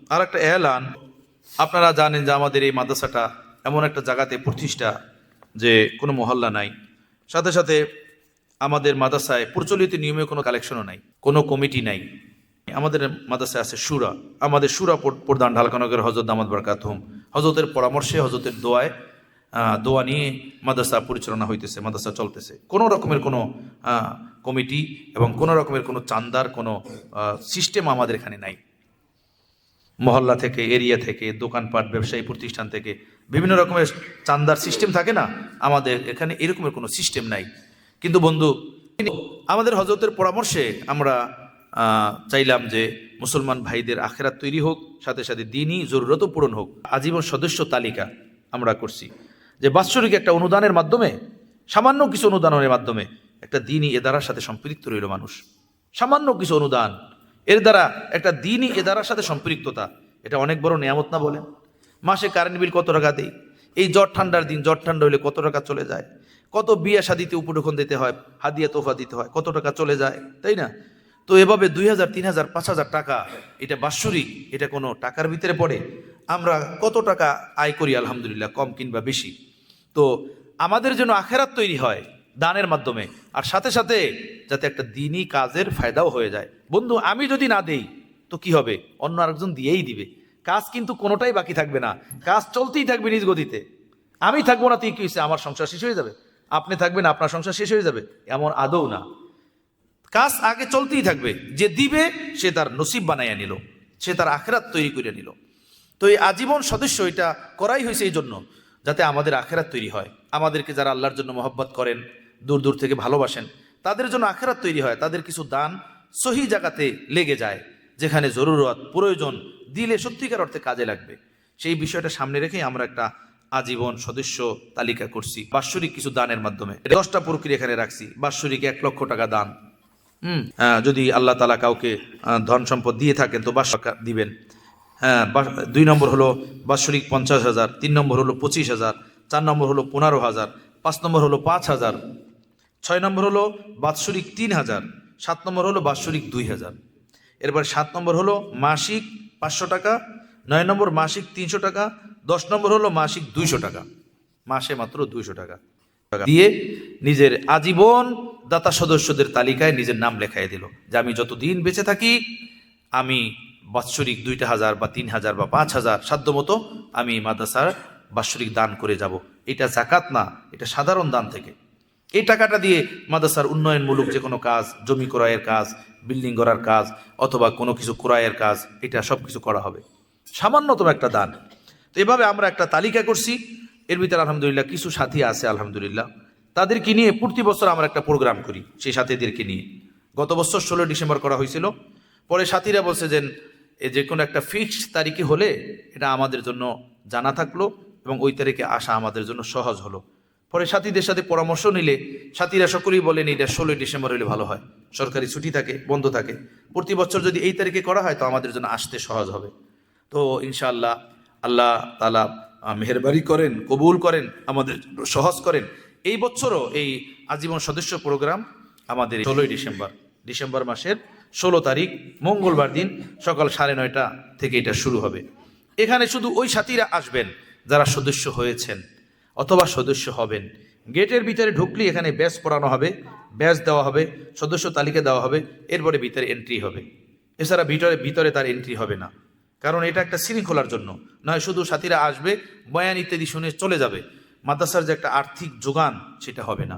আর একটা এলান, আপনারা জানেন যে আমাদের এই মাদ্রাসাটা এমন একটা জায়গাতে প্রতিষ্ঠা যে কোনো মহল্লা নাই, সাথে সাথে আমাদের মাদ্রাসায় প্রচলিত নিয়মে কোনো কালেকশনও নাই, কোনো কমিটি নাই। আমাদের মাদ্রাসায় আছে সুরা। আমাদের সুরা প্রধান ঢালকানগরের হজরত দামাত বরকাতুহুম, হজরতের পরামর্শে, হজরতের দোয়া নিয়ে মাদ্রাসা পরিচালনা হইতেছে, মাদ্রাসা চলতেছে। কোনো রকমের কোনো কমিটি এবং কোনো রকমের কোনো চান্দার কোনো সিস্টেম আমাদের এখানে নাই। মহল্লা থেকে, এরিয়া থেকে, দোকানপাট, ব্যবসায়ী প্রতিষ্ঠান থেকে বিভিন্ন রকমের চান্দার সিস্টেম থাকে না, আমাদের এখানে এরকমের কোনো সিস্টেম নাই। কিন্তু বন্ধু, আমাদের হজরতের পরামর্শে আমরা চাইলাম যে মুসলমান ভাইদের আখেরাত তৈরি হোক, সাথে সাথে দিনই জরুরতও পূরণ হোক। আজীবন সদস্য তালিকা আমরা করছি যে বাৎসরিক একটা অনুদানের মাধ্যমে, সামান্য কিছু অনুদানের মাধ্যমে একটা দিনই এদারার সাথে সম্পৃক্ত রইল মানুষ। সামান্য কিছু অনুদান, এর দ্বারা একটা দিনই এদারার সাথে সম্পৃক্ততা, এটা অনেক বড় নিয়ামত না বলেন? মাসে কারেন্ট বিল কত টাকা দেই, এই জ্বর ঠান্ডার দিন, জ্বর ঠান্ডা হইলে কত টাকা চলে যায়, কত বিয়ে শাদিতে উপঢৌকন দিতে হয়, হাদিয়া তোফা দিতে হয়, কত টাকা চলে যায়, তাই না? তো এভাবে 2000, 3000, 5000 টাকা, এটা বাৎসরিক, এটা কোনো টাকার ভিতরে পড়ে? আমরা কত টাকা আয় করি আলহামদুলিল্লাহ, কম কিংবা বেশি। তো আমাদের জন্য আখেরাত তৈরি হয় দানের মাধ্যমে, আর সাথে সাথে যাতে একটা দিনই কাজের ফায়দাও হয়ে যায়। বন্ধু, আমি যদি না দেই তো কি হবে? অন্য আরেকজন দিয়েই দিবে। কাজ কিন্তু কোনোটাই বাকি থাকবে না, কাজ চলতেই থাকবে নিজ গতিতে। আমি থাকবো না, তুই কি হয়েছে, আমার সংসার শেষ হয়ে যাবে? আপনি থাকবেন, আপনার সংসার শেষ হয়ে যাবে? এমন আদৌ না। কাজ আগে চলতেই থাকবে। যে দিবে সে তার নসিব বানাইয়া নিল, সে তার আখেরাত তৈরি করে নিল। তো এই আজীবন সদস্য এটা করাই হয়েছে এই জন্য, যাতে আমাদের আখেরাত তৈরি হয়। আমাদেরকে যারা আল্লাহর জন্য মহব্বত করেন, দূর দূর থেকে ভালোবাসেন, তাদের জন্য আখেরাত তৈরি হয়। তাদের কিছু দান সহি জায়গাতে লেগে যায়, যেখানে জরুরত, প্রয়োজন, দিলে সত্যিকার অর্থে কাজে লাগবে। সেই বিষয়টা সামনে রেখেই আমরা একটা আজীবন সদস্য তালিকা করছি বাৎসরিক কিছু দানের মাধ্যমে। 10টা প্রক্রিয়া এখানে রাখছি। বাৎসরিক 1 লক্ষ টাকা দান। যদি আল্লাহ তাআলা কাউকে ধন সম্পদ দিয়ে থাকেন তো 5 টাকা দিবেন। 2 নম্বর হলো বাৎসরিক 50,000, 3 নম্বর হলো 25,000, 4 নম্বর হলো 15,000, 5 নম্বর হলো 5,000, 6 নম্বর হলো বাৎসরিক 3,000, 7 নম্বর হলো বাৎসরিক 2,000। এরপর 7 নম্বর হলো মাসিক 500 টাকা, 9 নম্বর মাসিক 300 টাকা, 10 নম্বর হলো মাসিক 200 টাকা, মাসে মাত্র 200 টাকা দিয়ে নিজের আজীবন দাতা সদস্যদের তালিকায় নিজের নাম লেখাই দিল যে আমি যতদিন বেঁচে থাকি আমি বাৎসরিক 2,000 বা 3,000 বা 5,000 সাধ্যমতো আমি মাদ্রাসার বাৎসরিক দান করে যাব। এটা যাকাত না, এটা সাধারণ দান থেকে। এই টাকাটা দিয়ে মাদ্রাসার উন্নয়নমূলক যে কোনো কাজ, জমি ক্রয়ের কাজ, বিল্ডিং করার কাজ, অথবা কোনো কিছু ক্রয়ের কাজ, এটা সব কিছু করা হবে। সামান্যতম একটা দান। তো এভাবে আমরা একটা তালিকা করছি। এর ভিতরে আলহামদুলিল্লাহ কিছু সাথী আছে, আলহামদুলিল্লাহ তাদেরকে নিয়ে প্রতি বছর আমরা একটা প্রোগ্রাম করি, সেই সাথীদেরকে নিয়ে। গত বছর 16 ডিসেম্বর করা হয়েছিল। পরে সাথীরা বলছে যে কোনো একটা ফিক্সড তারিখে হলে এটা আমাদের জন্য জানা থাকলো এবং ওই তারিখে আসা আমাদের জন্য সহজ হলো। পরে সাথীদের সাথে পরামর্শ নিলে সাথীরা সকলেই বলেন এটা 16 ডিসেম্বর হলে ভালো হয়, সরকারি ছুটি থাকে, বন্ধ থাকে। প্রতি বছর যদি এই তারিখে করা হয় তো আমাদের জন্য আসতে সহজ হবে। তো ইনশাআল্লাহ আল্লাহ তাআলা মেহেরবানি করেন, কবুল করেন, আমাদের সহজ করেন। এই বছরও এই আজীবন সদস্য প্রোগ্রাম আমাদের 16 ডিসেম্বর মাসের 16 তারিখ মঙ্গলবার দিন সকাল 9:30 থেকে এটা শুরু হবে। এখানে শুধু ওই সাথীরা আসবেন যারা সদস্য হয়েছেন অথবা সদস্য হবেন। গেটের ভিতরে ঢুকলে এখানে ব্যাজ পড়ানো হবে, ব্যাজ দেওয়া হবে, সদস্য তালিকা দেওয়া হবে, এরপরে ভিতরে এন্ট্রি হবে। এছাড়া ভিতরে তার এন্ট্রি হবে না, কারণ এটা একটা শৃঙ্খলার জন্য নয়। শুধু সাথীরা আসবে, বয়ান ইত্যাদি শুনে চলে যাবে, মাদ্রাসার যে একটা আর্থিক যোগান সেটা হবে না।